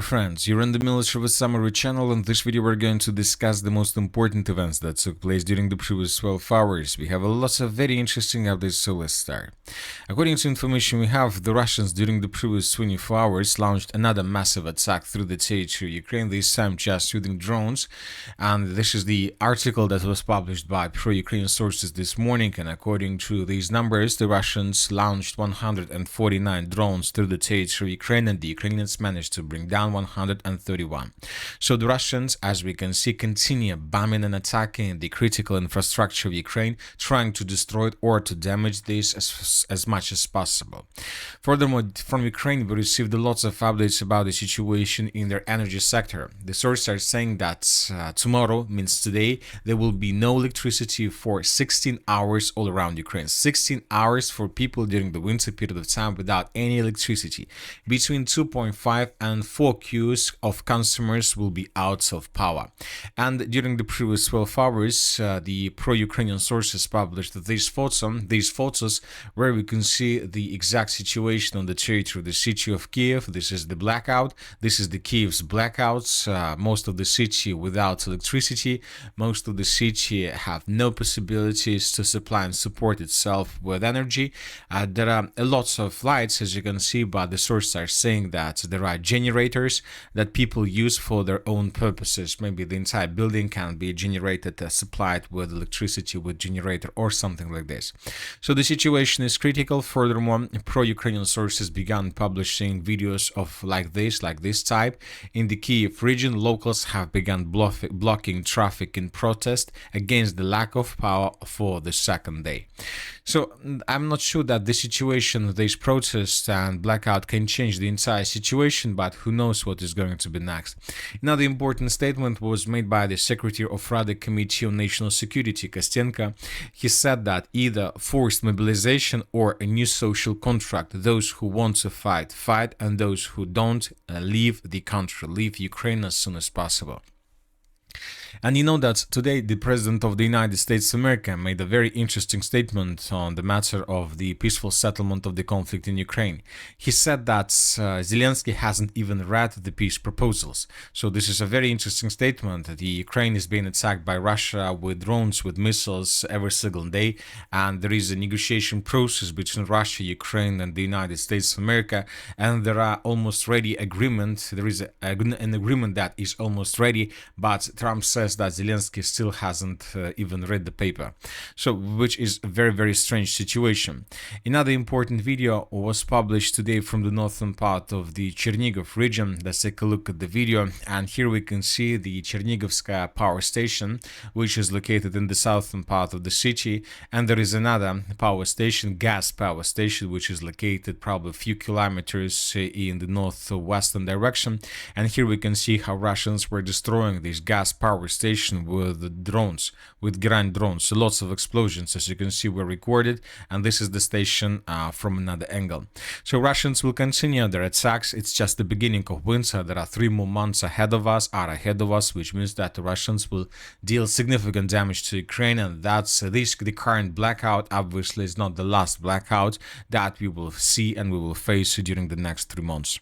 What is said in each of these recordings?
dear friends, you're in the Military with Summary channel. In this video we're going to discuss the most important events that took place during the previous 12 hours. We have a lot of very interesting updates, so let's start. According to information we have, the Russians during the previous 24 hours launched another massive attack through the territory of Ukraine, this time just using drones. And this is the article that was published by pro-Ukrainian sources this morning, and according to these numbers, the Russians launched 149 drones through the territory of Ukraine, and the Ukrainians managed to bring down 131. So the Russians, as we can see, continue bombing and attacking the critical infrastructure of Ukraine, trying to destroy it or to damage this as much as possible. Furthermore, from Ukraine, we received lots of updates about the situation in their energy sector. The sources are saying that tomorrow, means today, there will be no electricity for 16 hours all around Ukraine. 16 hours for people during the winter period of time without any electricity. Between 2.5 and 4 queues of consumers will be out of power. And during the previous 12 hours, the pro-Ukrainian sources published these photos where we can see the exact situation on the territory of the city of Kiev. This is the blackout. This is the Kiev's blackouts. Most of the city without electricity. Most of the city have no possibilities to supply and support itself with energy. There are lots of lights, as you can see, but the sources are saying that there are generators that people use for their own purposes. Maybe the entire building can be generated, supplied with electricity with generator or something like this. So the situation is critical. Furthermore, pro-Ukrainian sources began publishing videos of like this type. In the Kiev region, locals have begun blocking traffic in protest against the lack of power for the second day. So I'm not sure that the situation, these protests and blackout can change the entire situation, but who knows what is going to be next. Another important statement was made by the Secretary of Rada Committee on National Security, Kostenko. He said that either forced mobilization or a new social contract. Those who want to fight, fight, and those who don't, leave the country, leave Ukraine as soon as possible. And you know that today the President of the United States of America made a very interesting statement on the matter of the peaceful settlement of the conflict in Ukraine. He said that Zelensky hasn't even read the peace proposals. So this is a very interesting statement. The Ukraine is being attacked by Russia with drones, with missiles every single day, and there is a negotiation process between Russia, Ukraine, and the United States of America, and there are almost ready agreement. There is an agreement that is almost ready, but Trump says that Zelensky still hasn't even read the paper, so which is a very strange situation. Another important video was published today from the northern part of the Chernigov region. Let's take a look at the video, and here we can see the Chernigovskaya power station, which is located in the southern part of the city, and there is another power station, gas power station, which is located probably a few kilometers in the northwestern direction. And here we can see how Russians were destroying this gas power station with drones, with ground drones. So lots of explosions, as you can see, were recorded, and this is the station from another angle. So Russians will continue their attacks. It's just the beginning of winter. There are 3 more months ahead of us, which means that the Russians will deal significant damage to Ukraine, and that's the current blackout obviously is not the last blackout that we will see and we will face during the next 3 months.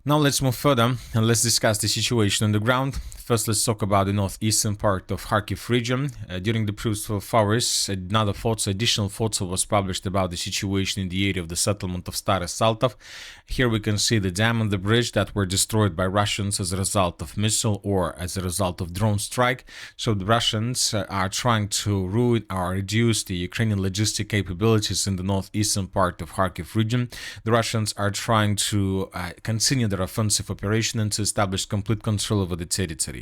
Now let's move further and let's discuss the situation on the ground. First, let's talk about the northeastern part of Kharkiv region. During the previous 12 hours, additional photo was published about the situation in the area of the settlement of Stary Saltov. Here we can see the dam and the bridge that were destroyed by Russians as a result of missile or as a result of drone strike. So the Russians are trying to ruin or reduce the Ukrainian logistic capabilities in the northeastern part of Kharkiv region. The Russians are trying to continue their offensive operation and to establish complete control over the territory.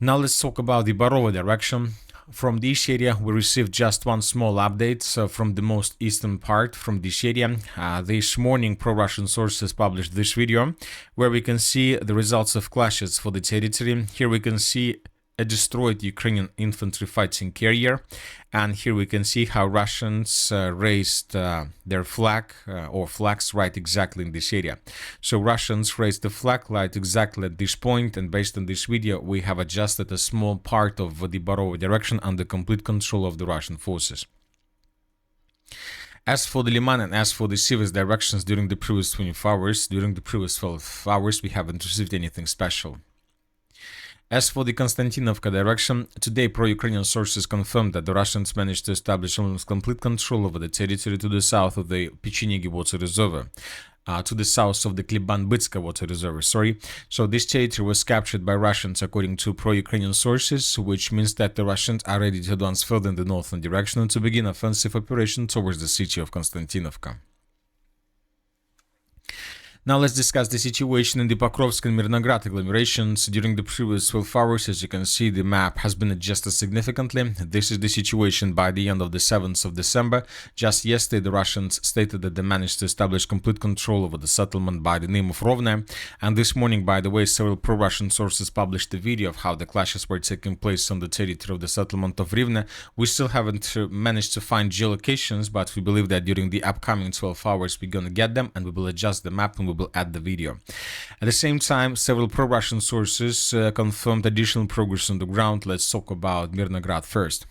Now let's talk about the Barovo direction. From this area, we received just one small update from the most eastern part from this area. This morning, pro-Russian sources published this video where we can see the results of clashes for the territory. Here we can see a destroyed Ukrainian infantry fighting carrier, and here we can see how Russians raised their flag or flags right exactly in this area. So Russians raised the flag right exactly at this point, and based on this video we have adjusted a small part of the Barovo direction under complete control of the Russian forces. As for the Liman and as for the Sivas directions during the previous 24 hours, during the previous 12 hours, we haven't received anything special. As for the Konstantinovka direction, today pro-Ukrainian sources confirmed that the Russians managed to establish almost complete control over the territory to the south of the Pechenegi water reservoir. To the south of the Kliban-Bytska water reservoir, So this territory was captured by Russians according to pro-Ukrainian sources, which means that the Russians are ready to advance further in the northern direction and to begin offensive operation towards the city of Konstantinovka. Now let's discuss the situation in the Pokrovsk and Mirnograd agglomerations. During the previous 12 hours, as you can see, the map has been adjusted significantly. This is the situation by the end of the 7th of December. Just yesterday, the Russians stated that they managed to establish complete control over the settlement by the name of Rovne. And this morning, by the way, several pro-Russian sources published a video of how the clashes were taking place on the territory of the settlement of Rivne. We still haven't managed to find geolocations, but we believe that during the upcoming 12 hours, we're going to get them and we will adjust the map and we will add the video. At the same time, several pro-Russian sources confirmed additional progress on the ground. Let's talk about Mirnograd first.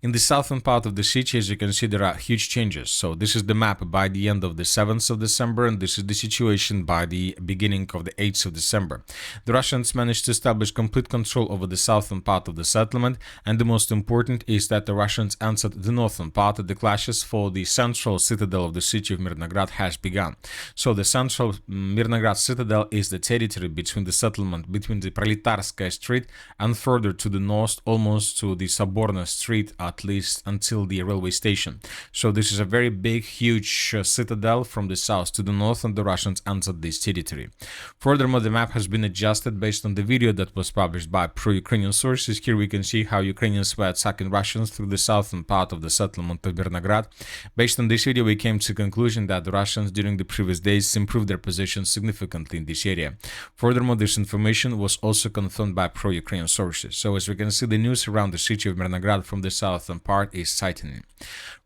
In the southern part of the city, as you can see, there are huge changes. So this is the map by the end of the 7th of December, and this is the situation by the beginning of the 8th of December. The Russians managed to establish complete control over the southern part of the settlement, and the most important is that the Russians entered the northern part of the clashes for the central citadel of the city of Mirnograd has begun. So the central Mirnograd citadel is the territory between the settlement, between the Proletarskaya Street and further to the north, almost to the Soborna Street, at least until the railway station. So this is a very big, huge citadel from the south to the north, and the Russians entered this territory. Furthermore, the map has been adjusted based on the video that was published by pro-Ukrainian sources. Here we can see how Ukrainians were attacking Russians through the southern part of the settlement of Mirnograd. Based on this video, we came to the conclusion that the Russians during the previous days improved their position significantly in this area. Furthermore, this information was also confirmed by pro-Ukrainian sources. So as we can see, the news around the city of Mirnograd from the southern part is tightening.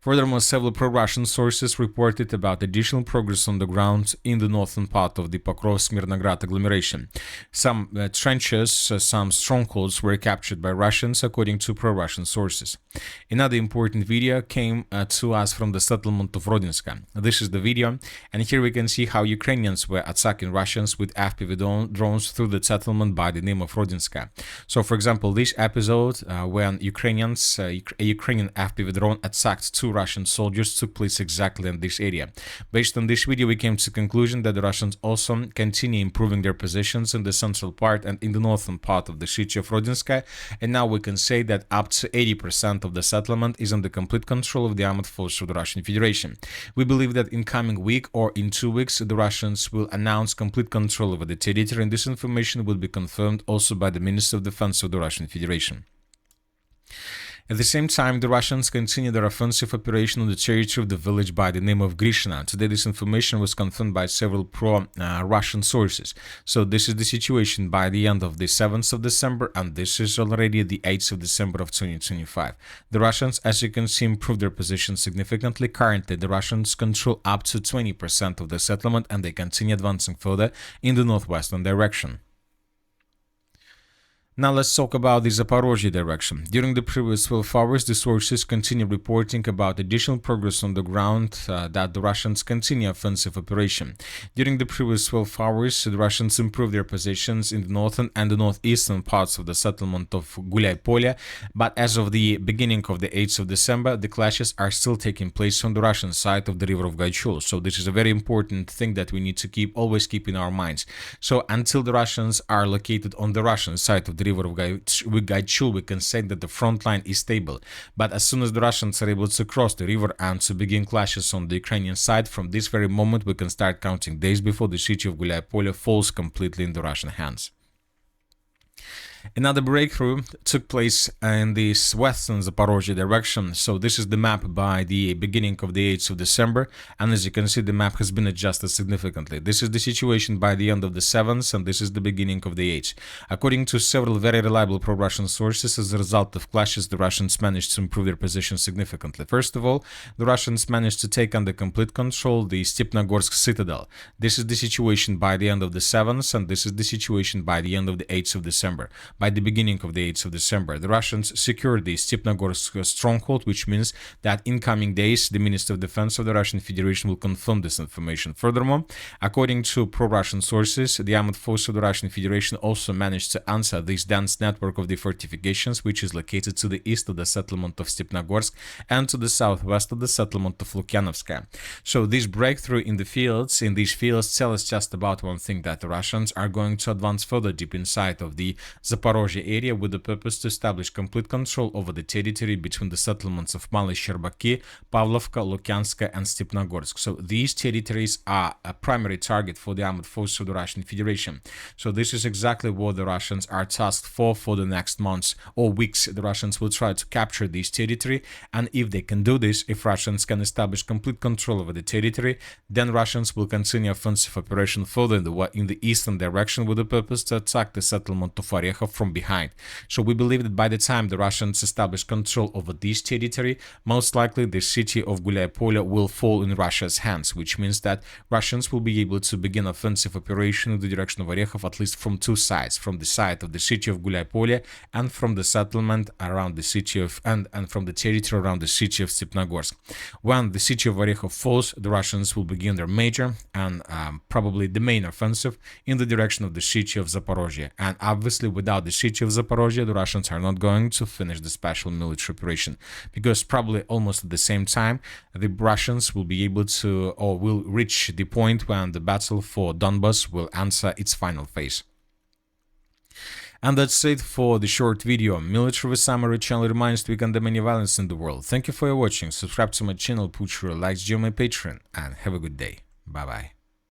Furthermore, several pro-Russian sources reported about additional progress on the ground in the northern part of the Pokrovsk-Mirnograd agglomeration. Some trenches, some strongholds were captured by Russians, according to pro-Russian sources. Another important video came to us from the settlement of Rodinska. This is the video, and here we can see how Ukrainians were attacking Russians with FPV drones through the settlement by the name of Rodinska. So, for example, this episode when a Ukrainian FPV drone attacked two Russian soldiers took place exactly in this area. Based on this video, we came to the conclusion that the Russians also continue improving their positions in the central part and in the northern part of the city of Rodinska, and now we can say that up to 80% of the settlement is under complete control of the armed forces of the Russian Federation. We believe that in coming week or in 2 weeks, the Russians will announce complete control over the territory, and this information will be confirmed also by the Minister of Defense of the Russian Federation. At the same time, the Russians continue their offensive operation on the territory of the village by the name of Grishina. Today, this information was confirmed by several pro-Russian sources. So this is the situation by the end of the 7th of December, and this is already the 8th of December of 2025. The Russians, as you can see, improved their position significantly. Currently, the Russians control up to 20% of the settlement, and they continue advancing further in the northwestern direction. Now let's talk about the Zaporizhzhia direction. During the previous 12 hours, the sources continue reporting about additional progress on the ground that the Russians continue offensive operation. During the previous 12 hours, the Russians improved their positions in the northern and the northeastern parts of the settlement of Gulyai-Polye, but as of the beginning of the 8th of December, the clashes are still taking place on the Russian side of the river of Gaichul. So this is a very important thing that we need to always keep in our minds. So until the Russians are located on the Russian side of the river of Gaichul, we can say that the front line is stable. But as soon as the Russians are able to cross the river and to begin clashes on the Ukrainian side, from this very moment we can start counting days before the city of Gulyai-Polye falls completely in the Russian hands. Another breakthrough took place in the western Zaporizhzhia direction. So this is the map by the beginning of the 8th of December, and as you can see, the map has been adjusted significantly. This is the situation by the end of the 7th, and this is the beginning of the 8th. According to several very reliable pro-Russian sources, as a result of clashes, the Russians managed to improve their position significantly. First of all, the Russians managed to take under complete control the Stepnogorsk citadel. This is the situation by the end of the 7th, and this is the situation by the end of the 8th of December. by the beginning of the 8th of December. The Russians secured the Stepnogorsk stronghold, which means that in coming days, the Minister of Defense of the Russian Federation will confirm this information. Furthermore, according to pro-Russian sources, the armed force of the Russian Federation also managed to answer this dense network of the fortifications, which is located to the east of the settlement of Stepnogorsk and to the southwest of the settlement of Lukyanovskaya. So this breakthrough in these fields tell us just about one thing, that the Russians are going to advance further deep inside of the Zaporizhzhia area with the purpose to establish complete control over the territory between the settlements of Mali Sherbaki, Pavlovka, Lukyanska and Stepnogorsk. So these territories are a primary target for the armed forces of the Russian Federation. So this is exactly what the Russians are tasked for the next months or weeks. The Russians will try to capture this territory, and if they can do this, if Russians can establish complete control over the territory, then Russians will continue offensive operation further in the eastern direction with the purpose to attack the settlement of Orekhov from behind. So we believe that by the time the Russians establish control over this territory, most likely the city of Gulyai-Polye will fall in Russia's hands, which means that Russians will be able to begin offensive operation in the direction of Orekhov at least from two sides, from the side of the city of Gulyai-Polye and from the settlement around the city of and from the territory around the city of Stepnogorsk. When the city of Orekhov falls, the Russians will begin their major and probably the main offensive in the direction of the city of Zaporizhzhia. And obviously, without the city of Zaporizhzhia, the Russians are not going to finish the special military operation, because probably almost at the same time, the Russians will be able to, or will reach the point when the battle for Donbas will enter its final phase. And that's it for the short video. Military Summary channel reminds to condemn any violence in the world. Thank you for your watching. Subscribe to my channel, put your likes, join my Patreon, and have a good day. Bye bye.